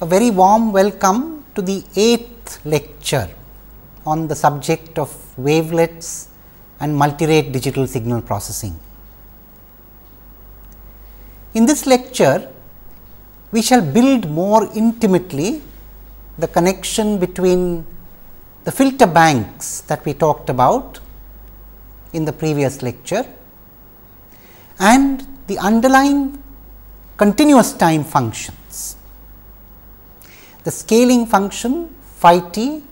a very warm welcome to the 8th lecture on the subject of wavelets and multirate digital signal processing. In this lecture, we shall build more intimately the connection between the filter banks that we talked about in the previous lecture and the underlying continuous time functions, the scaling function phi t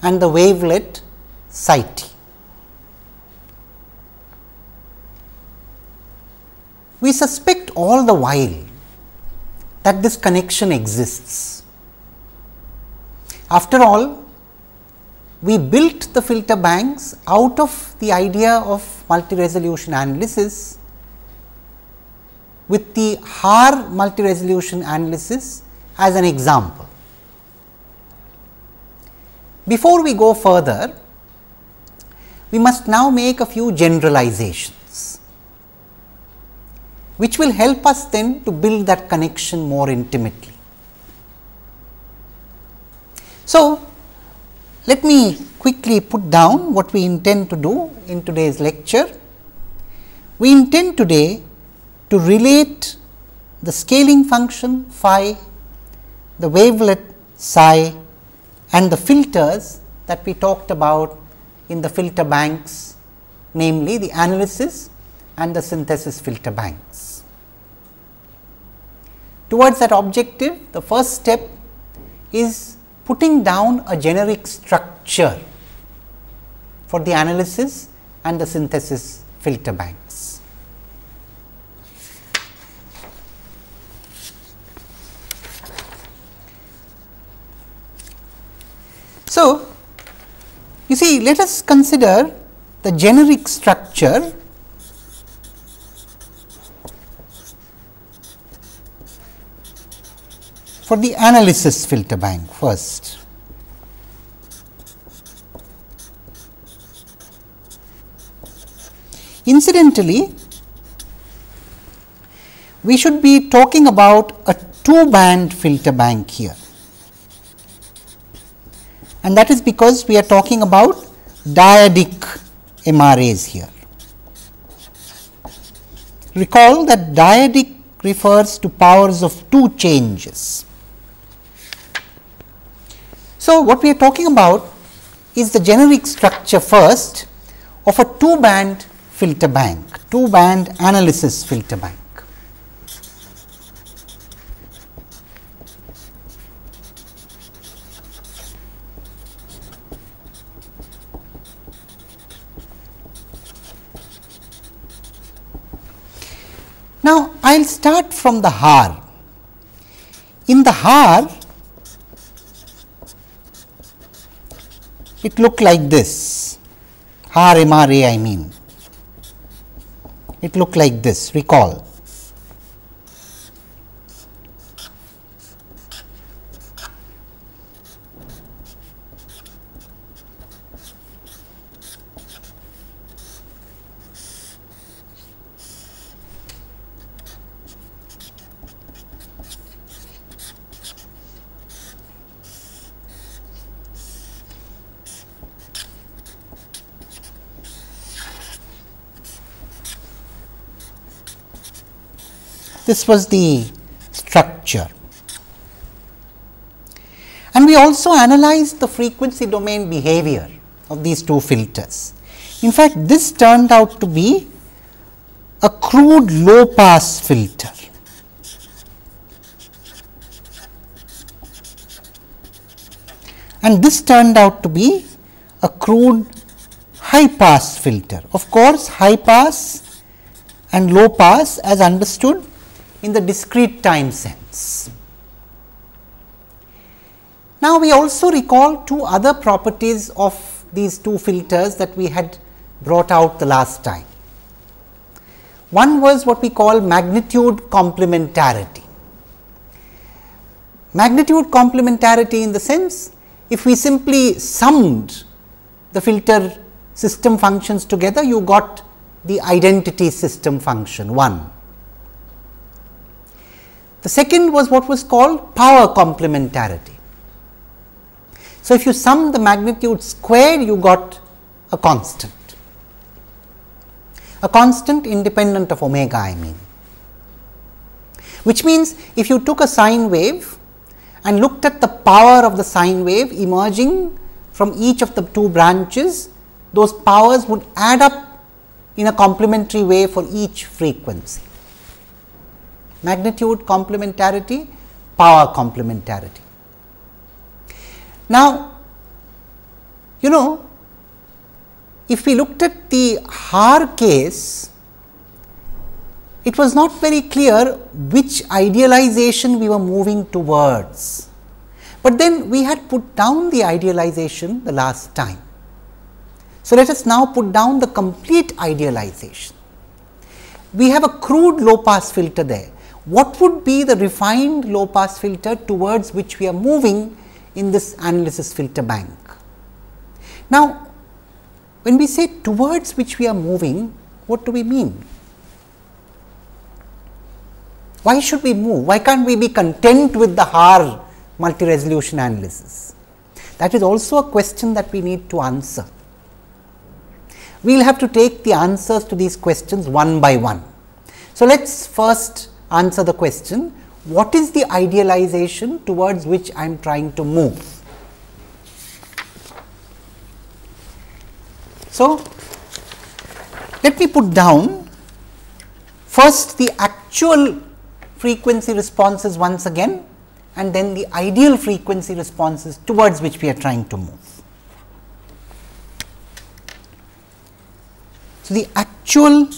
and the wavelet psi t. We suspect all the while that this connection exists. After all, we built the filter banks out of the idea of multi-resolution analysis with the Haar multi-resolution analysis as an example. Before we go further, we must now make a few generalizations, which will help us then to build that connection more intimately. So, let me quickly put down what we intend to do in today's lecture. We intend today to relate the scaling function phi, the wavelet psi and the filters that we talked about in the filter banks, namely the analysis and the synthesis filter banks. Towards that objective, the first step is putting down a generic structure for the analysis and the synthesis filter banks. So, you see, let us consider the generic structure for the analysis filter bank first. Incidentally, we should be talking about a 2-band filter bank here, and that is because we are talking about dyadic MRAs here. Recall that dyadic refers to powers of 2 changes. So, what we are talking about is the generic structure first of a 2-band filter bank, 2-band analysis filter bank. Now, I will start from the Haar. In the Haar, it looked like this, Haar MRA I mean, it looked like this, recall. This was the structure, and we also analyzed the frequency domain behavior of these 2 filters. In fact, this turned out to be a crude low pass filter, and this turned out to be a crude high pass filter. Of course, high pass and low pass as understood in the discrete time sense. Now, we also recall 2 other properties of these 2 filters that we had brought out the last time. One was what we call magnitude complementarity. Magnitude complementarity in the sense, if we simply summed the filter system functions together, you got the identity system function 1. The second was what was called power complementarity. So, if you sum the magnitude square, you got a constant independent of omega, I mean, which means if you took a sine wave and looked at the power of the sine wave emerging from each of the two branches, those powers would add up in a complementary way for each frequency. Magnitude complementarity, power complementarity. Now, you know, if we looked at the Haar case, it was not very clear which idealization we were moving towards, but then we had put down the idealization the last time. So, let us now put down the complete idealization. We have a crude low pass filter there. What would be the refined low pass filter towards which we are moving in this analysis filter bank? Now, when we say towards which we are moving, what do we mean? Why should we move? Why can't we be content with the Haar multi-resolution analysis? That is also a question that we need to answer. We will have to take the answers to these questions one by one. So, let us first answer the question, what is the idealization towards which I am trying to move? So, let me put down first the actual frequency responses once again, and then the ideal frequency responses towards which we are trying to move. So, the actual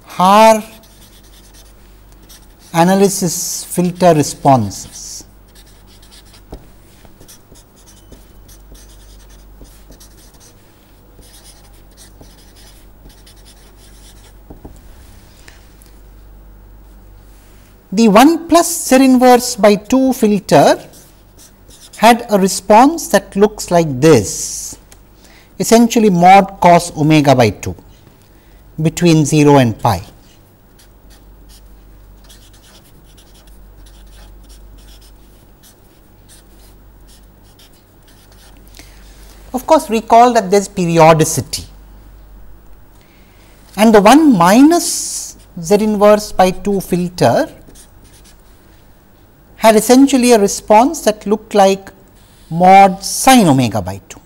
Haar analysis filter responses. The 1 plus Z inverse by 2 filter had a response that looks like this, essentially mod cos omega by 2 between 0 and pi. Of course, recall that there is periodicity, and the 1 minus Z inverse by 2 filter had essentially a response that looked like mod sin omega by 2.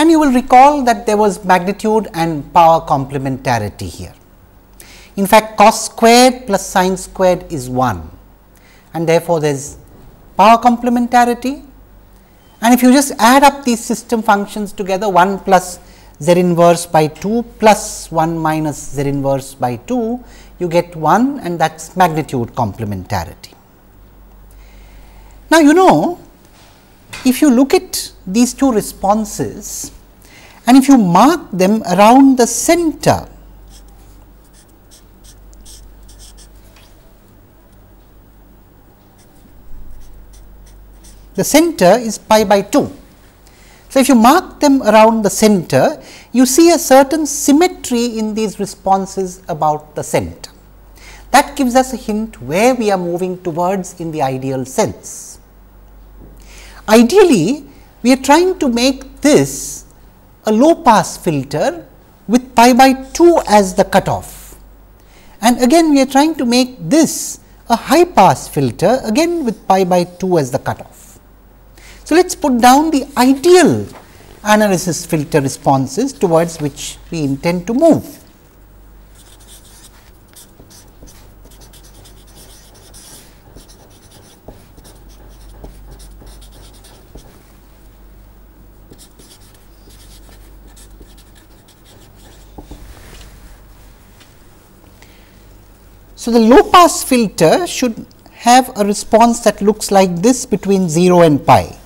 And you will recall that there was magnitude and power complementarity here. In fact, cos squared plus sin squared is 1, and therefore, there is power complementarity. And if you just add up these system functions together, 1 plus Z inverse by 2 plus 1 minus Z inverse by 2, you get 1, and that is magnitude complementarity. Now, you know, if you look at these two responses and if you mark them around the center, the center is pi by 2. So, if you mark them around the center, you see a certain symmetry in these responses about the center. That gives us a hint where we are moving towards in the ideal sense. Ideally, we are trying to make this a low pass filter with pi by 2 as the cutoff, and again we are trying to make this a high pass filter again with pi by 2 as the cutoff. So, let us put down the ideal analysis filter responses towards which we intend to move. So, the low pass filter should have a response that looks like this between 0 and pi.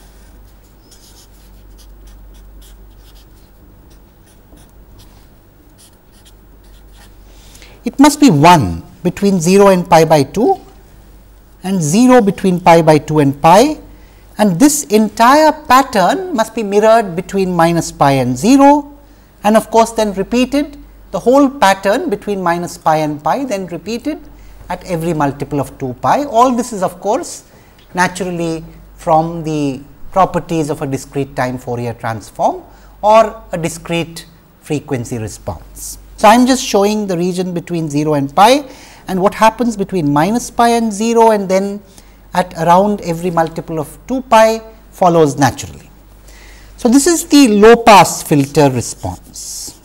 it must be 1 between 0 and pi by 2 and 0 between pi by 2 and pi, and this entire pattern must be mirrored between minus pi and 0, and of course, then repeated the whole pattern between minus pi and pi, then repeated at every multiple of 2 pi. All this is of course naturally from the properties of a discrete time Fourier transform or a discrete frequency response. So, I am just showing the region between 0 and pi and what happens between minus pi and 0, and then at around every multiple of 2 pi follows naturally. So, this is the low pass filter response.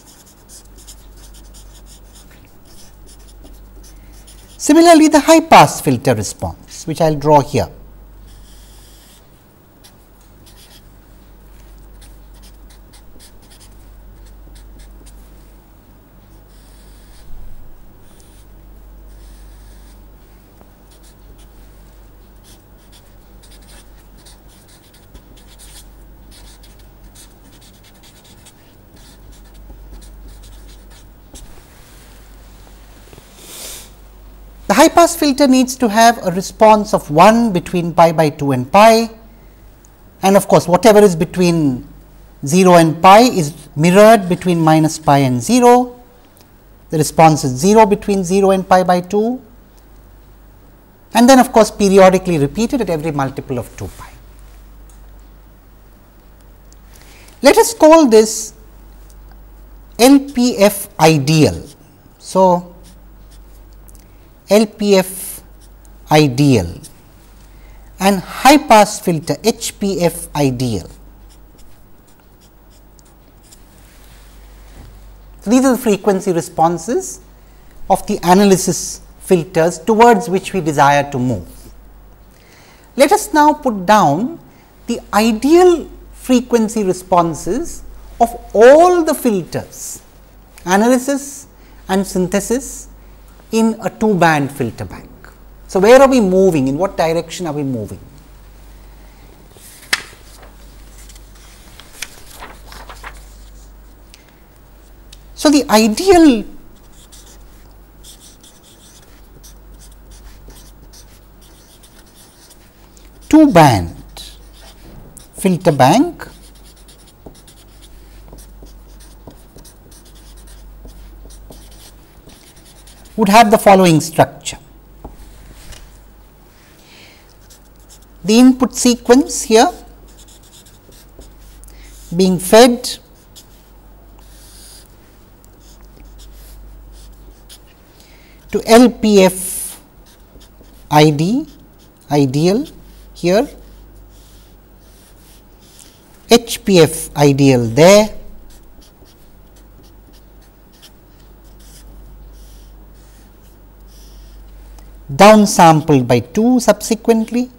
Similarly, the high pass filter response, which I will draw here. The high pass filter needs to have a response of 1 between pi by 2 and pi, and of course, whatever is between 0 and pi is mirrored between minus pi and 0. The response is 0 between 0 and pi by 2, and then of course, periodically repeated at every multiple of 2 pi. Let us call this LPF ideal. So, LPF ideal and high pass filter HPF ideal. So, these are the frequency responses of the analysis filters towards which we desire to move. Let us now put down the ideal frequency responses of all the filters, analysis and synthesis, in a 2 band filter bank. So, where are we moving? In what direction are we moving? So, the ideal two band filter bank would have the following structure. The input sequence here being fed to LPF ideal here, HPF ideal there, downsampled by 2 subsequently,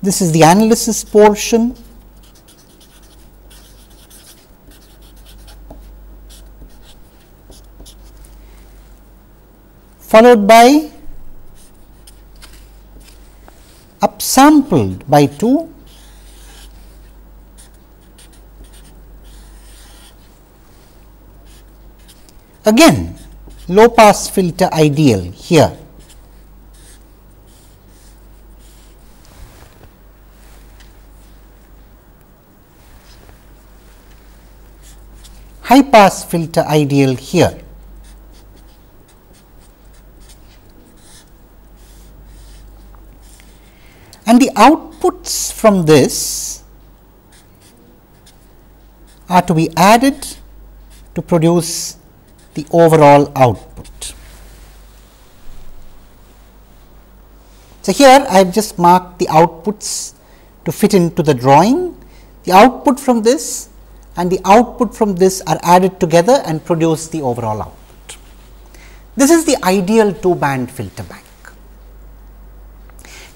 this is the analysis portion, followed by upsampled by 2, again low pass filter ideal here, high pass filter ideal here, and the outputs from this are to be added to produce the overall output. So, here I have just marked the outputs to fit into the drawing. The output from this and the output from this are added together and produce the overall output. This is the ideal 2 band filter bank.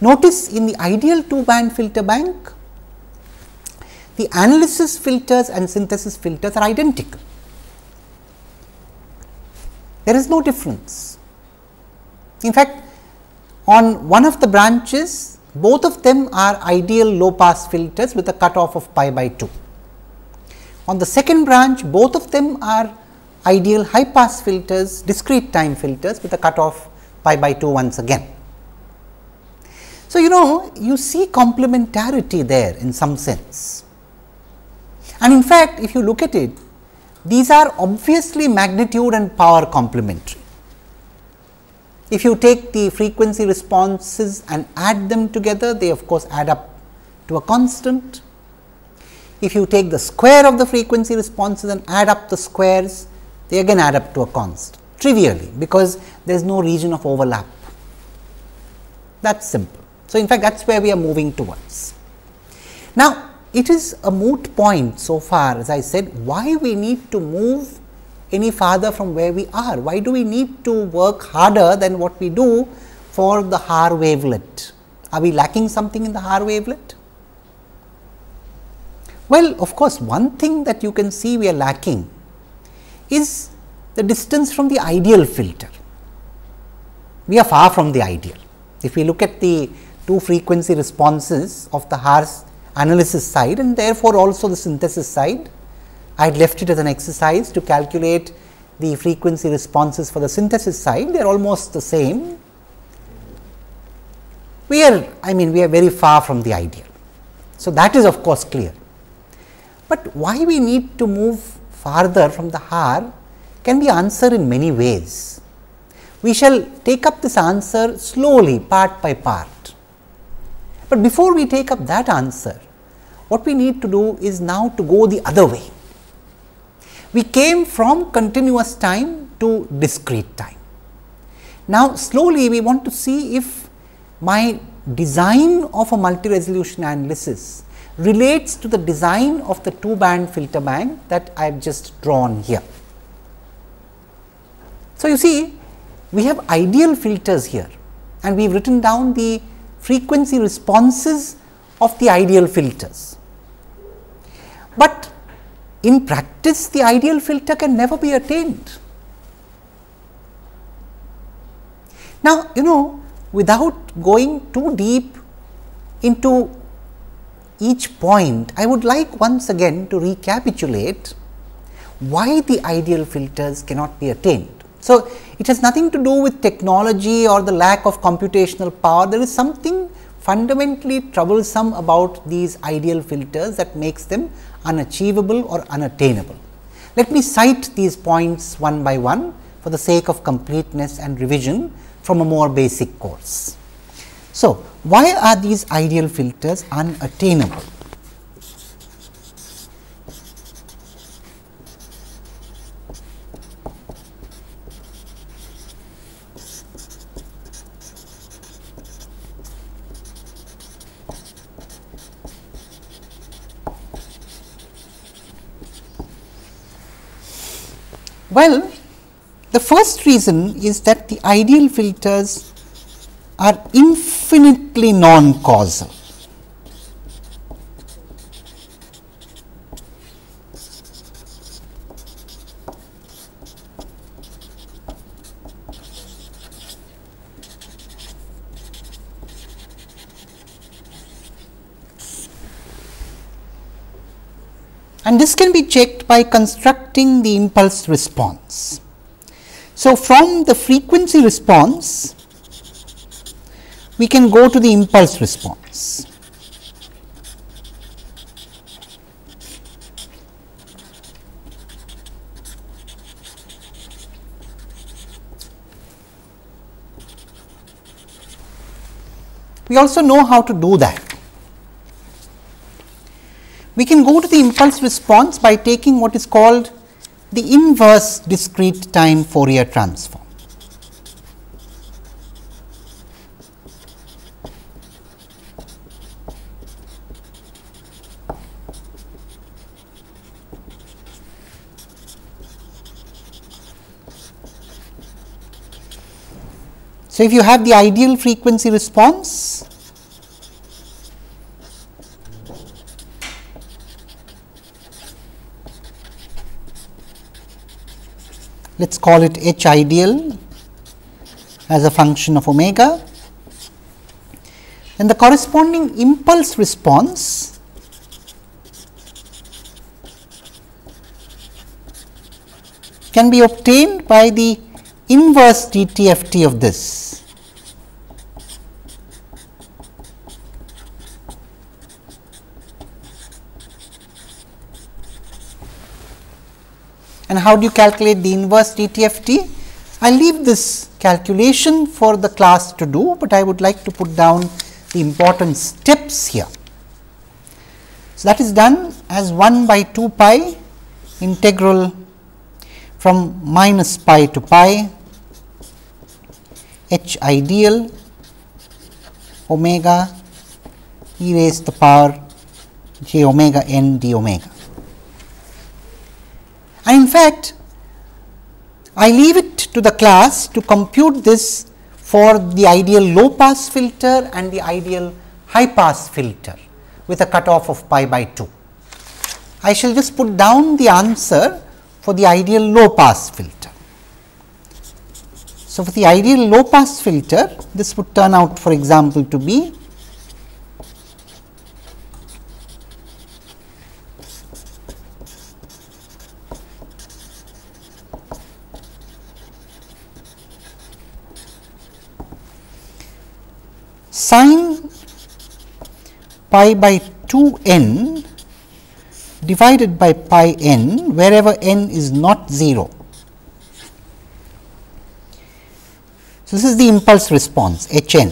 Notice in the ideal 2 band filter bank, the analysis filters and synthesis filters are identical. There is no difference. In fact, on one of the branches, both of them are ideal low pass filters with a cutoff of pi by 2. On the second branch, both of them are ideal high pass filters, discrete time filters with a cutoff pi by 2 once again. So, you see complementarity there in some sense, and in fact, if you look at it, these are obviously magnitude and power complementary. If you take the frequency responses and add them together, they of course add up to a constant. If you take the square of the frequency responses and add up the squares, they again add up to a constant, trivially, because there is no region of overlap. That is simple. So, in fact, that is where we are moving towards. Now, it is a moot point so far, as I said, why we need to move any farther from where we are. Why do we need to work harder than what we do for the Haar wavelet? Are we lacking something in the Haar wavelet? Well, of course, one thing that you can see we are lacking is the distance from the ideal filter. We are far from the ideal. If we look at the two frequency responses of the Haar's analysis side and therefore, also the synthesis side, I had left it as an exercise to calculate the frequency responses for the synthesis side. They are almost the same. We are very far from the ideal. So, that is of course clear. But why we need to move farther from the Haar can be answered in many ways. We shall take up this answer slowly, part by part. But before we take up that answer, what we need to do is now to go the other way. We came from continuous time to discrete time. Now, slowly we want to see if my design of a multi-resolution analysis relates to the design of the two band filter bank that I have just drawn here. So, you see, we have ideal filters here and we have written down the frequency responses of the ideal filters. But in practice, the ideal filter can never be attained. Now, without going too deep into each point, I would like once again to recapitulate why the ideal filters cannot be attained. So, it has nothing to do with technology or the lack of computational power. There is something fundamentally troublesome about these ideal filters that makes them unachievable or unattainable. Let me cite these points one by one for the sake of completeness and revision from a more basic course. So, why are these ideal filters unattainable? Well, the first reason is that the ideal filters are infinitely non-causal. And this can be checked by constructing the impulse response. So, from the frequency response, we can go to the impulse response. We also know how to do that. We can go to the impulse response by taking what is called the inverse discrete time Fourier transform. So, if you have the ideal frequency response, let us call it H ideal as a function of omega, and the corresponding impulse response can be obtained by the inverse DTFT of this. And how do you calculate the inverse DTFT? I will leave this calculation for the class to do, but I would like to put down the important steps here. So, that is done as 1 by 2 pi integral from minus pi to pi h ideal omega e raised to the power j omega n d omega. And in fact, I leave it to the class to compute this for the ideal low pass filter and the ideal high pass filter with a cutoff of pi by 2. I shall just put down the answer for the ideal low pass filter. So, for the ideal low pass filter, this would turn out, for example, to be sin pi by 2 n divided by pi n wherever n is not 0. So, this is the impulse response h n,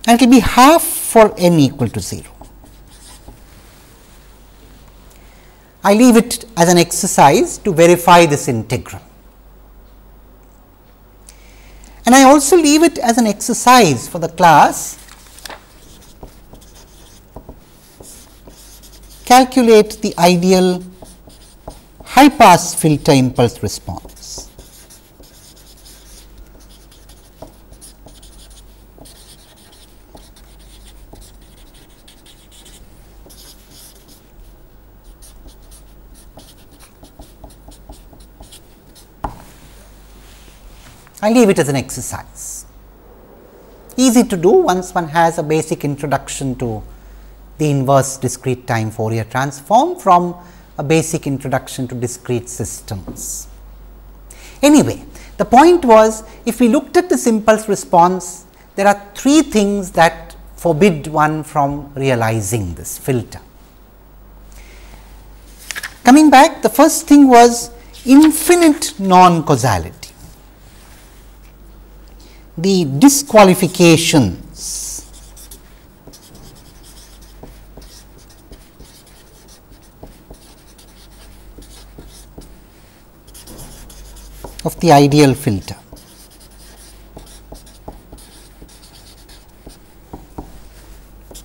and it will be half for n equal to 0. I leave it as an exercise to verify this integral. And I also leave it as an exercise for the class calculate the ideal high pass filter impulse response. I leave it as an exercise. Easy to do once one has a basic introduction to the inverse discrete time Fourier transform from a basic introduction to discrete systems. Anyway, the point was, if we looked at this impulse response, there are 3 things that forbid one from realizing this filter. Coming back, the first thing was infinite non-causality. The disqualifications of the ideal filter.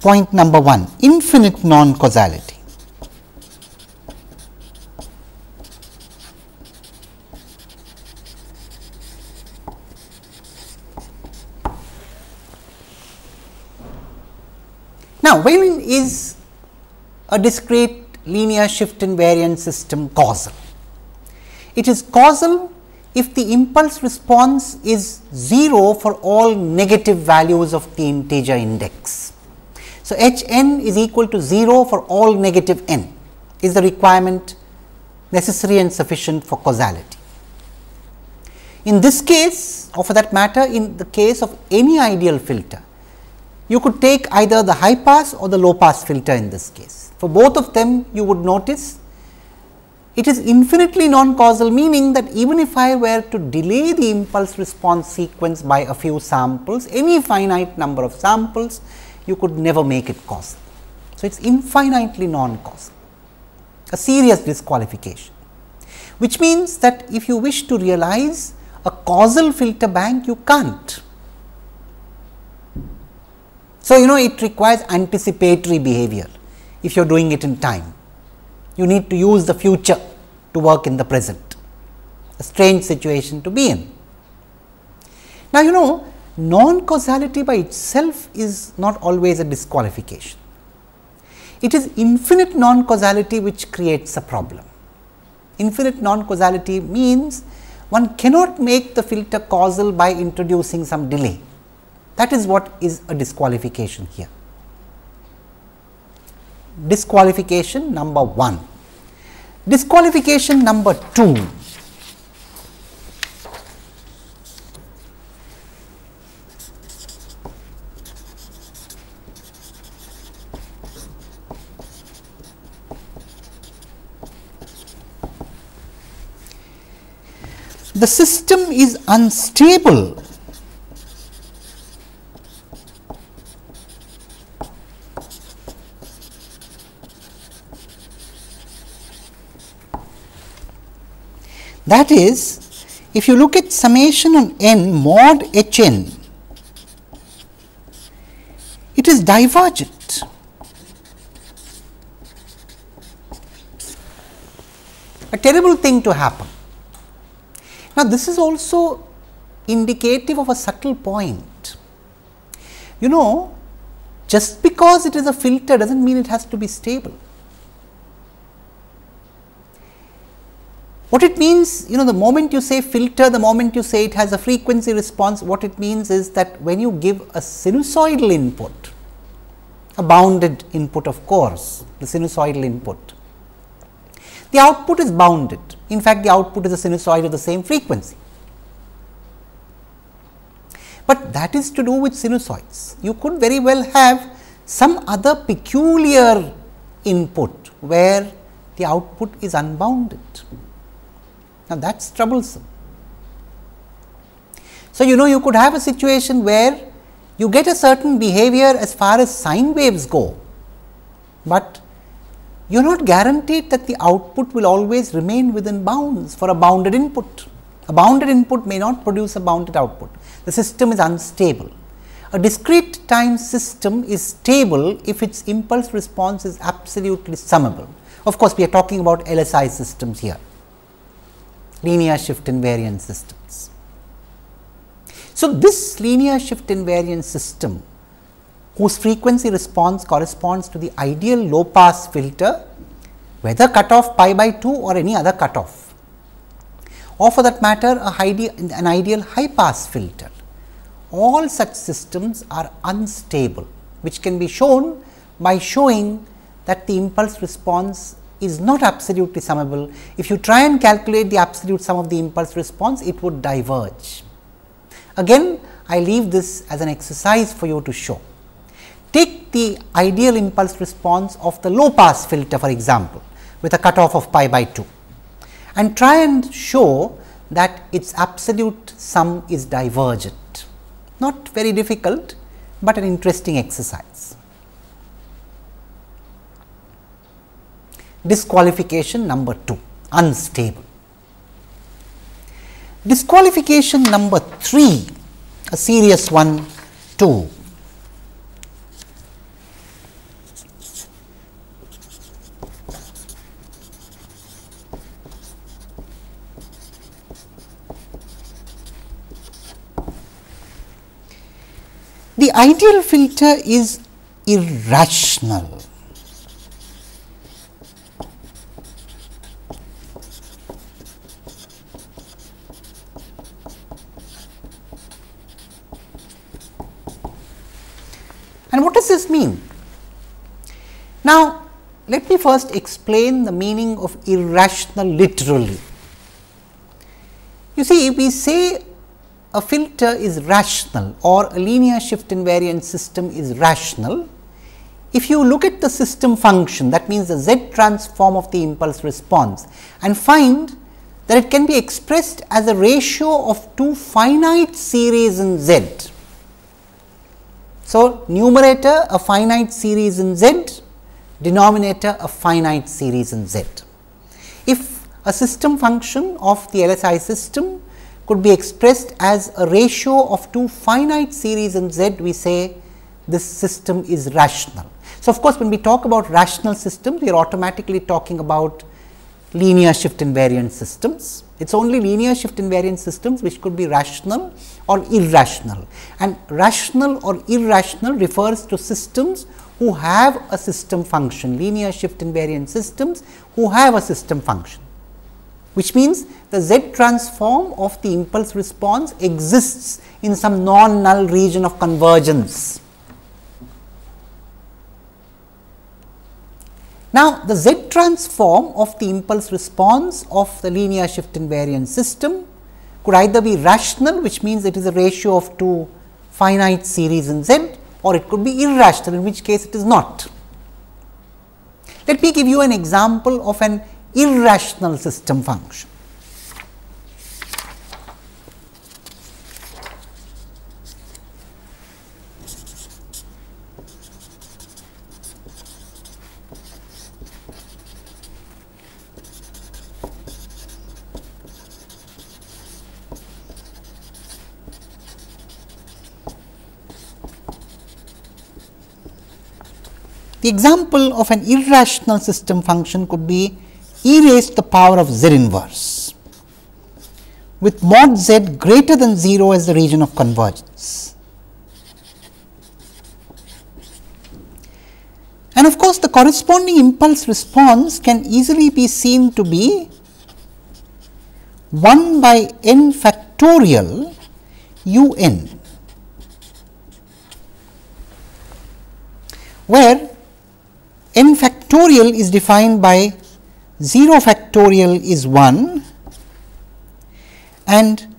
Point number 1, infinite non-causality. Now, when is a discrete linear shift invariant system causal? It is causal if the impulse response is 0 for all negative values of the integer index. So, h n is equal to 0 for all negative n is the requirement necessary and sufficient for causality. In this case, or for that matter in the case of any ideal filter, you could take either the high pass or the low pass filter in this case. For both of them, you would notice it is infinitely non-causal, meaning that even if I were to delay the impulse response sequence by a few samples, any finite number of samples, you could never make it causal. So, it is infinitely non-causal, a serious disqualification, which means that if you wish to realize a causal filter bank, you can't. So, it requires anticipatory behavior if you are doing it in time. You need to use the future to work in the present, a strange situation to be in. Now, non-causality by itself is not always a disqualification. It is infinite non-causality which creates a problem. Infinite non-causality means one cannot make the filter causal by introducing some delay. That is what is a disqualification here. Disqualification number 1. Disqualification number 2. The system is unstable. That is, if you look at summation on n mod h n, it is divergent. A terrible thing to happen. Now, this is also indicative of a subtle point. You know, just because it is a filter does not mean it has to be stable. What it means, you know, the moment you say filter, the moment you say it has a frequency response, what it means is that when you give a sinusoidal input, a bounded input of course, the sinusoidal input, the output is bounded. In fact, the output is a sinusoid of the same frequency. But that is to do with sinusoids. You could very well have some other peculiar input where the output is unbounded. Now, that is troublesome. So, you know, you could have a situation where you get a certain behavior as far as sine waves go, but you are not guaranteed that the output will always remain within bounds for a bounded input. A bounded input may not produce a bounded output. The system is unstable. A discrete time system is stable if its impulse response is absolutely summable. Of course, we are talking about LSI systems here, linear shift invariant systems. So, this linear shift invariant system, whose frequency response corresponds to the ideal low pass filter, whether cutoff pi by 2 or any other cutoff, or for that matter an ideal high pass filter. All such systems are unstable, which can be shown by showing that the impulse response is not absolutely summable. If you try and calculate the absolute sum of the impulse response, it would diverge. Again, I leave this as an exercise for you to show. Take the ideal impulse response of the low pass filter, for example, with a cutoff of pi by 2, and try and show that its absolute sum is divergent. Not very difficult, but an interesting exercise. Disqualification number 2, unstable. Disqualification number 3, a serious one too. The ideal filter is irrational. And what does this mean? Now, let me first explain the meaning of irrational literally. You see, if we say a filter is rational or a linear shift invariant system is rational, if you look at the system function, that means the Z transform of the impulse response, and find that it can be expressed as a ratio of two finite series in Z. So, numerator a finite series in Z, denominator a finite series in Z. If a system function of the LSI system could be expressed as a ratio of two finite series in Z, we say this system is rational. So, of course, when we talk about rational systems, we are automatically talking about linear shift invariant systems. It is only linear shift invariant systems which could be rational or irrational, and rational or irrational refers to systems who have a system function, linear shift invariant systems who have a system function, which means the Z transform of the impulse response exists in some non-null region of convergence. Now, the Z transform of the impulse response of the linear shift invariant system could either be rational, which means it is a ratio of two finite series in Z, or it could be irrational, in which case it is not. Let me give you an example of an irrational system function. The example of an irrational system function could be e raised to the power of z inverse, with mod z greater than 0 as the region of convergence. And of course, the corresponding impulse response can easily be seen to be 1 by n factorial u n, where n factorial is defined by 0 factorial is 1 and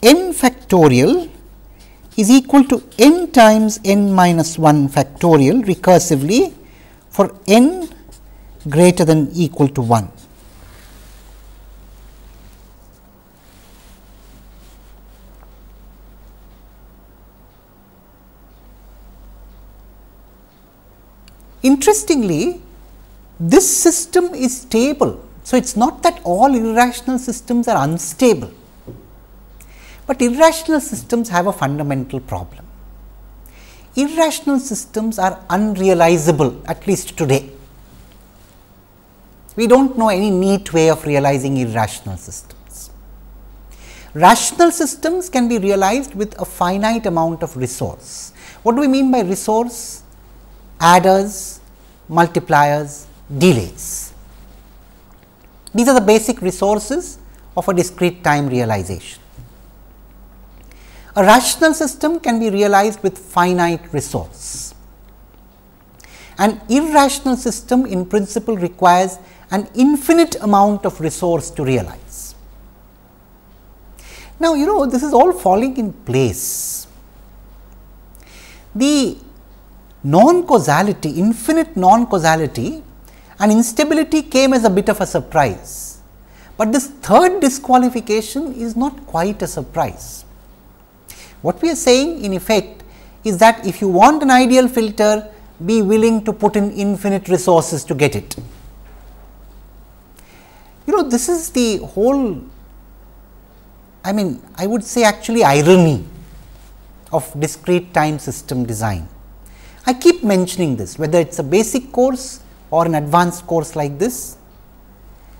n factorial is equal to n times n minus 1 factorial recursively for n greater than equal to 1. Interestingly, this system is stable. So, it is not that all irrational systems are unstable, but irrational systems have a fundamental problem. Irrational systems are unrealizable, at least today. We do not know any neat way of realizing irrational systems. Rational systems can be realized with a finite amount of resource. What do we mean by resource? Adders, multipliers, delays. These are the basic resources of a discrete time realization. A rational system can be realized with finite resource. An irrational system in principle requires an infinite amount of resource to realize. Now, this is all falling in place. The non-causality, infinite non-causality and instability came as a bit of a surprise, but this third disqualification is not quite a surprise. What we are saying in effect is that if you want an ideal filter, be willing to put in infinite resources to get it. This is the whole, I would say actually irony of discrete time system design. I keep mentioning this, whether it is a basic course or an advanced course like this.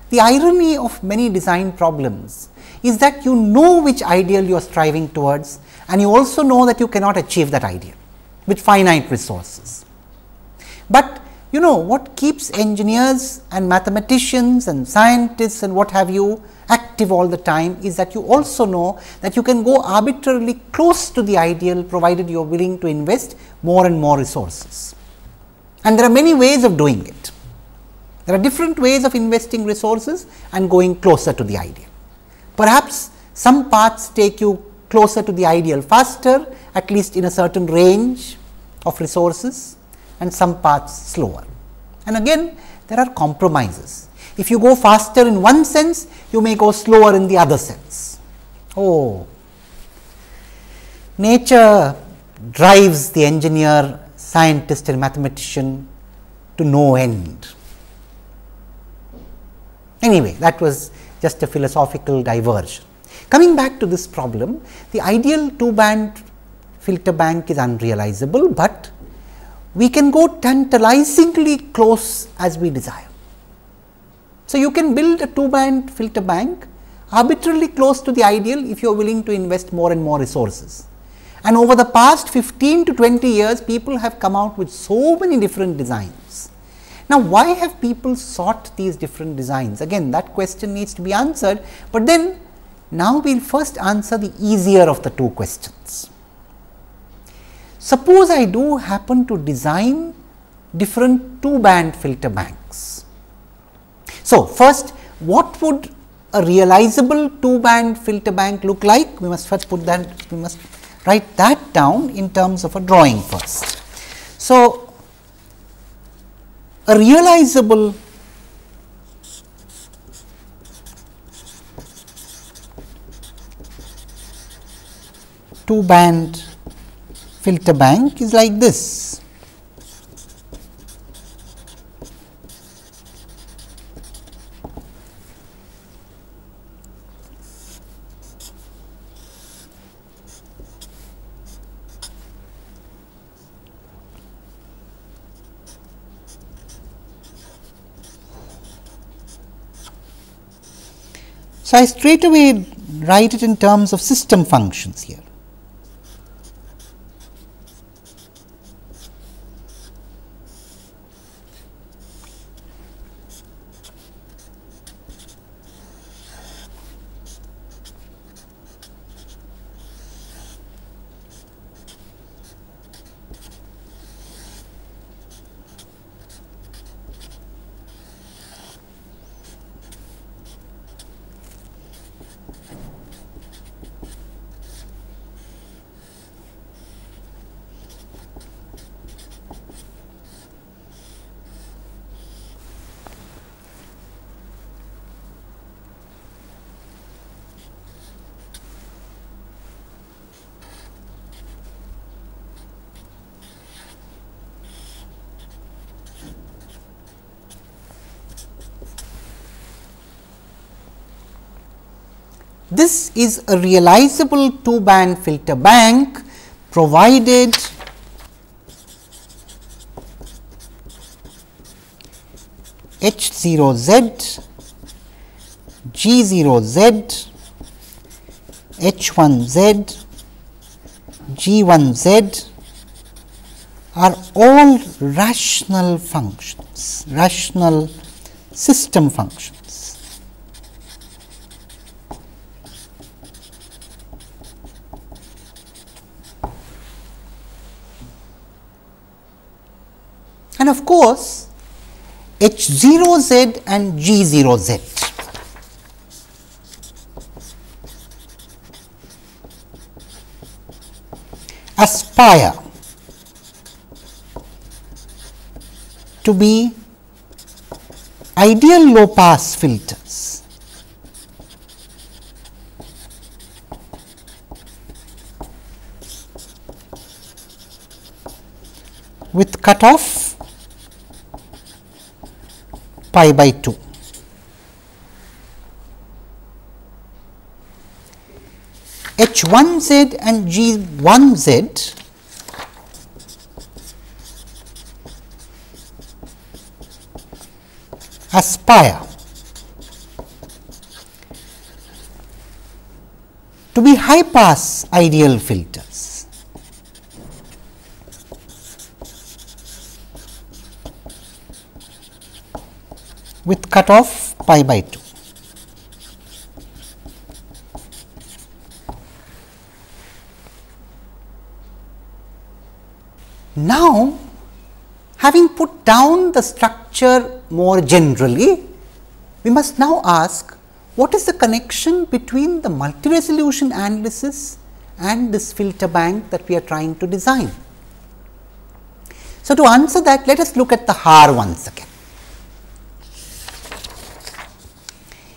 The irony of many design problems is that you know which ideal you are striving towards, and you also know that you cannot achieve that ideal with finite resources. But what keeps engineers and mathematicians and scientists and what have you active all the time is that you also know that you can go arbitrarily close to the ideal, provided you are willing to invest more and more resources. And there are many ways of doing it. There are different ways of investing resources and going closer to the ideal. Perhaps some paths take you closer to the ideal faster, at least in a certain range of resources, and some paths slower. And again, there are compromises. If you go faster in one sense, you may go slower in the other sense. Oh, nature drives the engineer, scientist and mathematician to no end. Anyway, that was just a philosophical diversion. Coming back to this problem, the ideal two-band filter bank is unrealizable, but we can go tantalizingly close as we desire. So, you can build a two-band filter bank arbitrarily close to the ideal if you are willing to invest more and more resources. And over the past 15 to 20 years, people have come out with so many different designs. Now, why have people sought these different designs? Again, that question needs to be answered, but then now we will first answer the easier of the two questions. Suppose I do happen to design different two-band filter banks. banks. So, first, what would a realizable 2-band filter bank look like? We must first we must write that down in terms of a drawing first. So, a realizable two-band filter bank is like this. So, I straight away write it in terms of system functions here. This is a realizable 2-band filter bank provided H0Z, G0Z, H1Z, G1Z are all rational functions, rational system functions. And of course, H0Z and G0Z aspire to be ideal low pass filters with cutoff pi by 2. H1Z and G1Z aspire to be high pass ideal filters with cutoff pi by 2. Now, having put down the structure more generally, we must now ask what is the connection between the multi-resolution analysis and this filter bank that we are trying to design. So, to answer that, let us look at the Haar once again.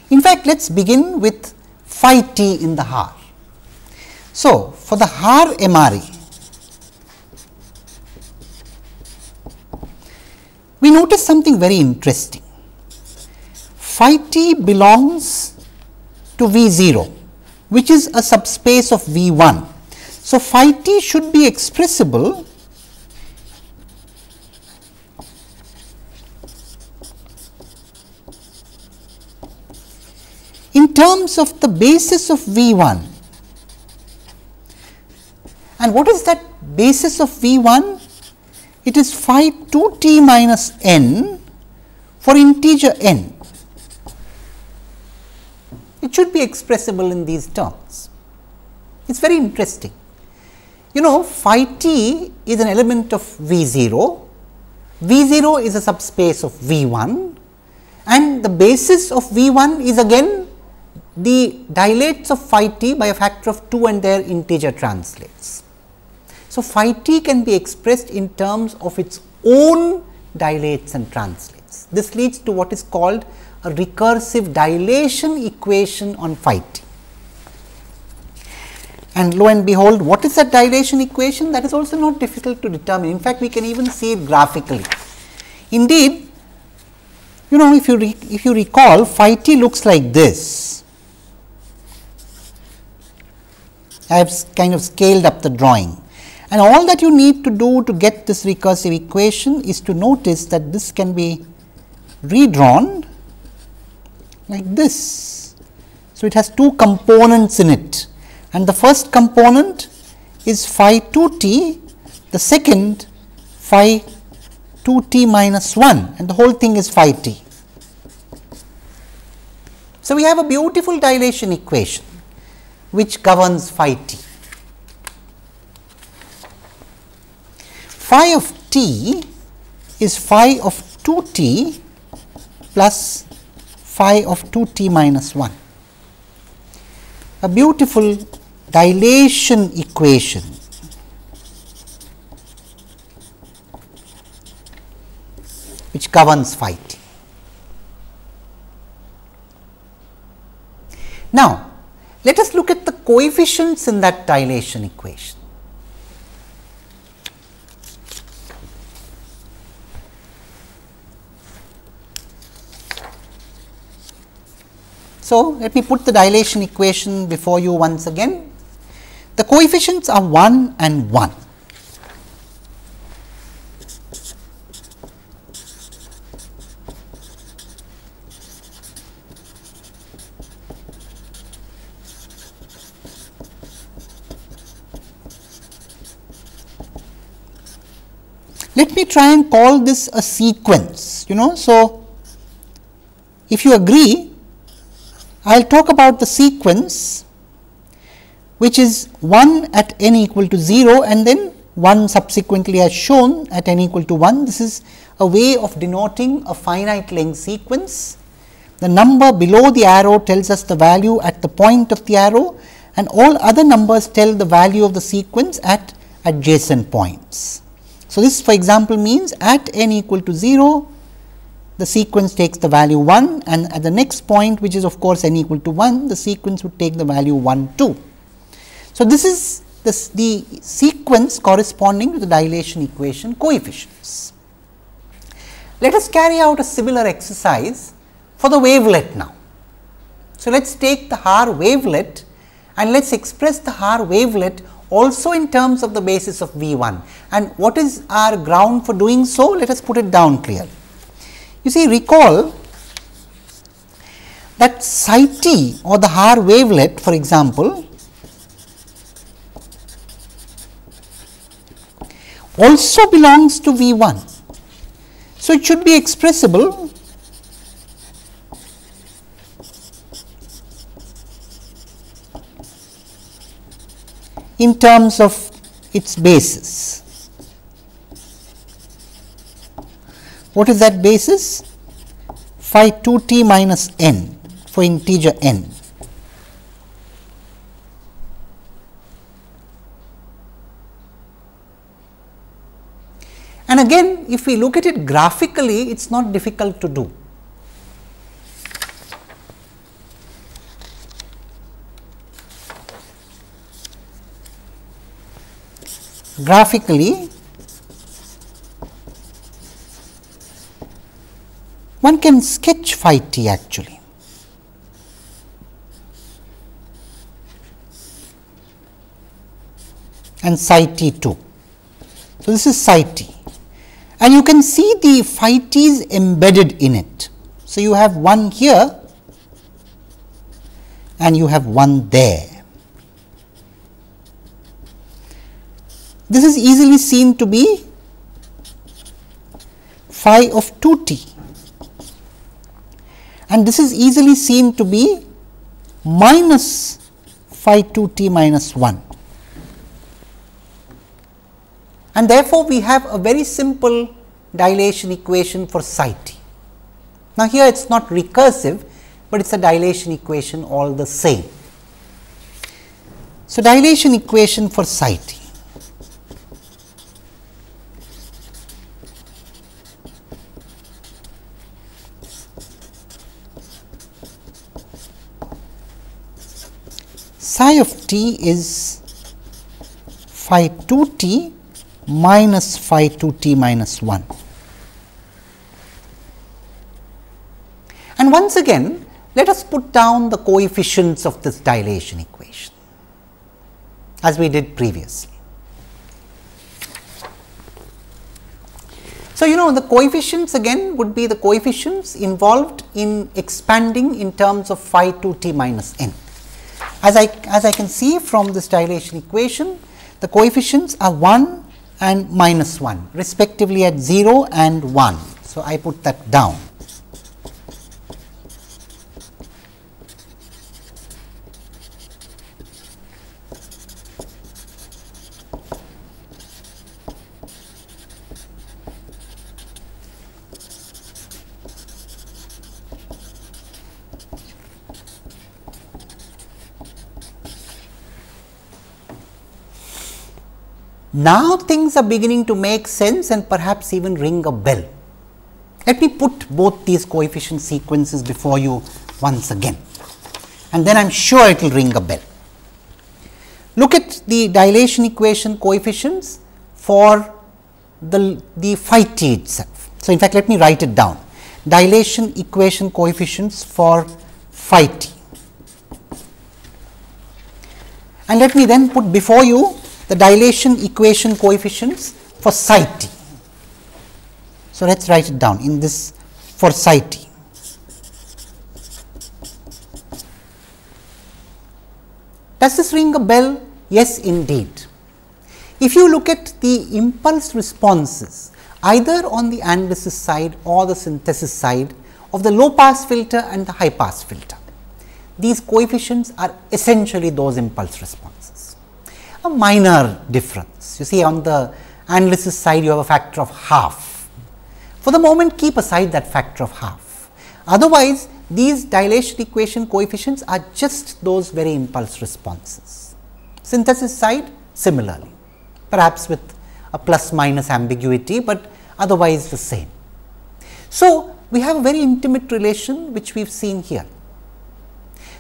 In fact, let us begin with phi t in the Haar. So, for the Haar MRE, we notice something very interesting. Phi t belongs to V 0, which is a subspace of V 1. So, phi t should be expressible in terms of the basis of V 1. And what is that basis of V 1? It is phi 2 t minus n for integer n. It should be expressible in these terms. It is very interesting. You know, phi t is an element of V 0 V0 is a subspace of V1 and the basis of V1 is again the dilates of phi t by a factor of 2 and their integer translates. So, phi t can be expressed in terms of its own dilates and translates. This leads to what is called a recursive dilation equation on phi t. And lo and behold, what is that dilation equation? That is also not difficult to determine. In fact, we can even see it graphically. Indeed, if you recall, phi t looks like this. I have kind of scaled up the drawing, and all that you need to do to get this recursive equation is to notice that this can be redrawn like this. So, it has two components in it, and the first component is phi 2 t, the second phi 2 t minus 1, and the whole thing is phi t. So, we have a beautiful dilation equation which governs phi t. Phi of t is phi of 2 t plus phi of 2 t minus 1. A beautiful dilation equation which governs phi t. Now, let us look at the coefficients in that dilation equation. So, let me put the dilation equation before you once again. The coefficients are 1 and 1. Let me try and call this a sequence, So, if you agree, I will talk about the sequence which is 1 at n equal to 0 and then 1 subsequently as shown at n equal to 1. This is a way of denoting a finite length sequence. The number below the arrow tells us the value at the point of the arrow, and all other numbers tell the value of the sequence at adjacent points. So, this for example means at n equal to 0, the sequence takes the value 1, and at the next point, which is of course n equal to 1, the sequence would take the value 1 2. So, this is the sequence corresponding to the dilation equation coefficients. Let us carry out a similar exercise for the wavelet now. So, let us take the Haar wavelet and let us express the Haar wavelet also in terms of the basis of V1. And what is our ground for doing so? Let us put it down clearly. You see, recall that psi t or the Haar wavelet, for example, also belongs to V1. So, it should be expressible in terms of its basis. What is that basis? Phi 2 t minus n for integer n. And again, if we look at it graphically, it is not difficult to do. Graphically, one can sketch phi t actually. And psi t too. So, this is psi t, and you can see the phi t's embedded in it. So, you have one here and you have one there. This is easily seen to be phi of 2 t, and this is easily seen to be minus phi 2 t minus 1. And therefore, we have a very simple dilation equation for psi t. Now, here it is not recursive, but it is a dilation equation all the same. So, dilation equation for psi t. Psi of t is phi 2 t minus phi 2 t minus 1. And once again, let us put down the coefficients of this dilation equation, as we did previously. So, the coefficients again would be the coefficients involved in expanding in terms of phi 2 t minus n. As I can see from this dilation equation, the coefficients are 1 and minus 1 respectively at 0 and 1. So, I put that down. Now, things are beginning to make sense and perhaps even ring a bell. Let me put both these coefficient sequences before you once again, and then I am sure it will ring a bell. Look at the dilation equation coefficients for the phi t itself. So, in fact, let me write it down. Dilation equation coefficients for phi t, and let me then put before you the dilation equation coefficients for psi t. So, let us write it down in this for psi t. Does this ring a bell? Yes, indeed. If you look at the impulse responses either on the analysis side or the synthesis side of the low pass filter and the high pass filter, these coefficients are essentially those impulse responses. A minor difference. You see, on the analysis side you have a factor of half. For the moment, keep aside that factor of half. Otherwise, these dilation equation coefficients are just those very impulse responses. Synthesis side similarly, perhaps with a plus minus ambiguity, but otherwise the same. So, we have a very intimate relation which we have seen here.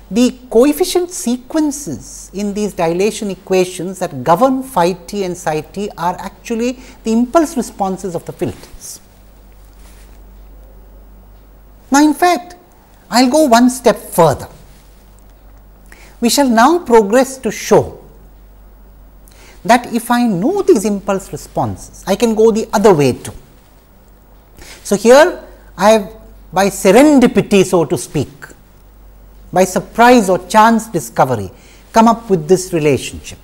The coefficient sequences in these dilation equations that govern phi t and psi t are actually the impulse responses of the filters. Now, in fact, I will go one step further. We shall now progress to show that if I know these impulse responses, I can go the other way too. So, here I have, by serendipity, so to speak, by surprise or chance discovery, come up with this relationship.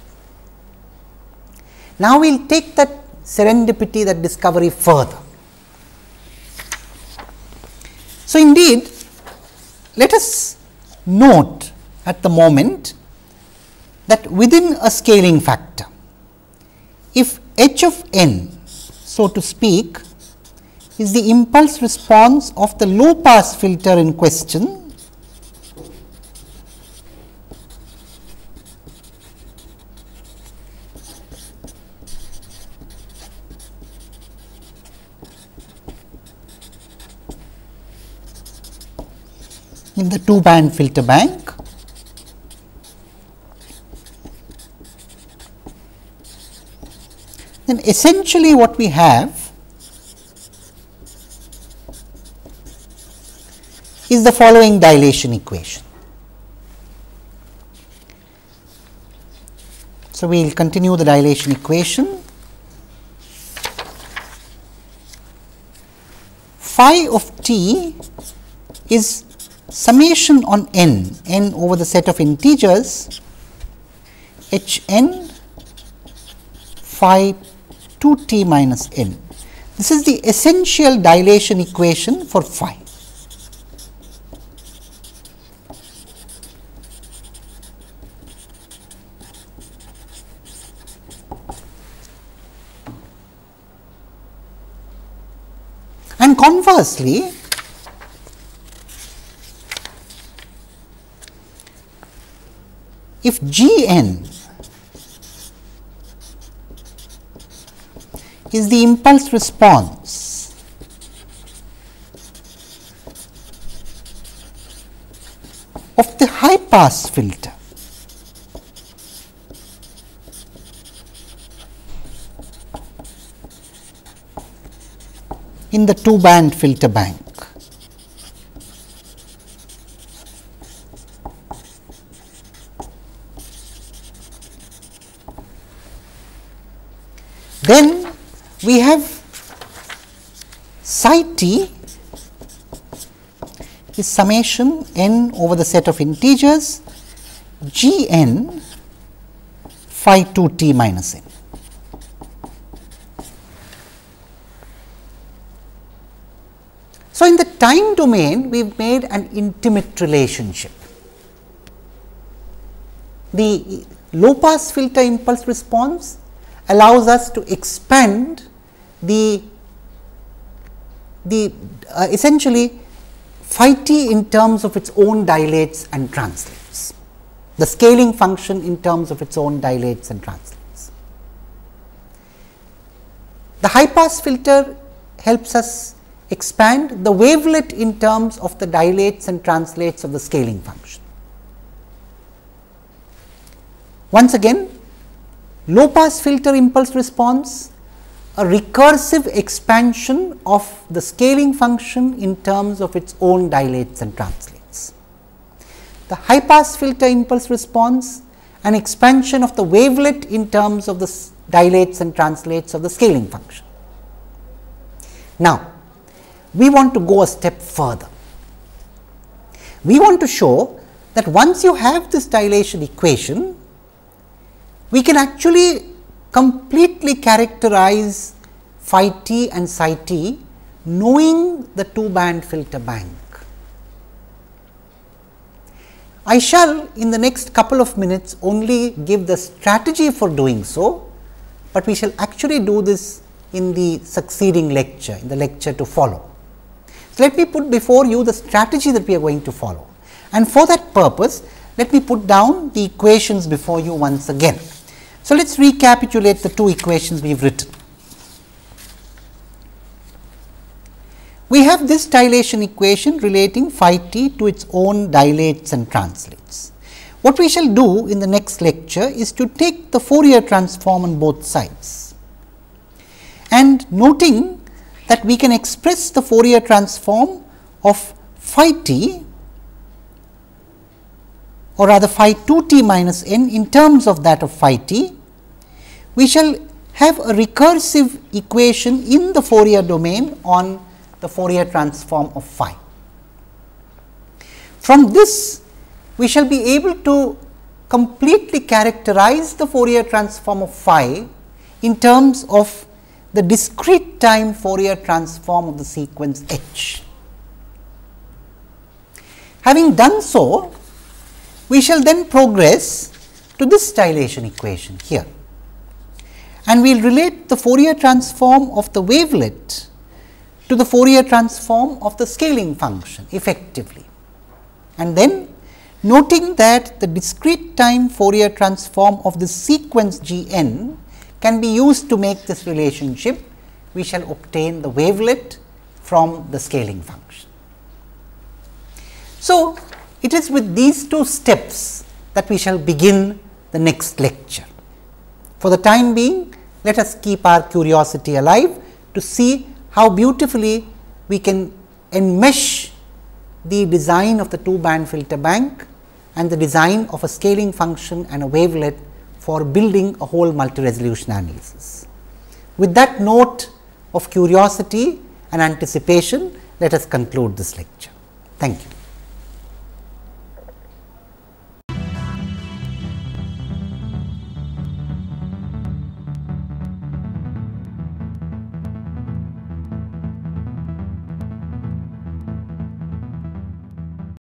Now, we will take that serendipity, that discovery further. So, indeed, let us note at the moment that within a scaling factor, if h of n, so to speak, is the impulse response of the low pass filter in question, in the two band filter bank, then essentially what we have is the following dilation equation. So, we will continue the dilation equation. Phi of t is summation on n over the set of integers h n phi 2 t minus n. This is the essential dilation equation for phi. conversely, if Gn is the impulse response of the high pass filter, in the two band filter bank, then we have psi t is summation n over the set of integers g n phi 2 t minus n. So, in the time domain we have made an intimate relationship. The low pass filter impulse response allows us to expand the essentially phi t in terms of its own dilates and translates, the scaling function in terms of its own dilates and translates. The high pass filter helps us expand the wavelet in terms of the dilates and translates of the scaling function. Once again, low pass filter impulse response, a recursive expansion of the scaling function in terms of its own dilates and translates. The high pass filter impulse response, an expansion of the wavelet in terms of the dilates and translates of the scaling function. Now, we want to go a step further. We want to show that once you have this dilation equation, we can actually completely characterize phi t and psi t knowing the two band filter bank. I shall in the next couple of minutes only give the strategy for doing so, but we shall actually do this in the succeeding lecture, in the lecture to follow. So, let me put before you the strategy that we are going to follow, and for that purpose let me put down the equations before you once again. So, let us recapitulate the two equations we have written. We have this dilation equation relating phi t to its own dilates and translates. What we shall do in the next lecture is to take the Fourier transform on both sides, and noting that we can express the Fourier transform of phi t, or rather phi 2 t minus n in terms of that of phi t, we shall have a recursive equation in the Fourier domain on the Fourier transform of phi. From this, we shall be able to completely characterize the Fourier transform of phi in terms of the discrete time Fourier transform of the sequence H. Having done so, we shall then progress to this dilation equation here, and we will relate the Fourier transform of the wavelet to the Fourier transform of the scaling function effectively, and then noting that the discrete time Fourier transform of the sequence G n can be used to make this relationship, we shall obtain the wavelet from the scaling function. So, it is with these two steps that we shall begin the next lecture. For the time being, let us keep our curiosity alive to see how beautifully we can enmesh the design of the two band filter bank and the design of a scaling function and a wavelet for building a whole multi-resolution analysis. With that note of curiosity and anticipation, let us conclude this lecture. Thank you.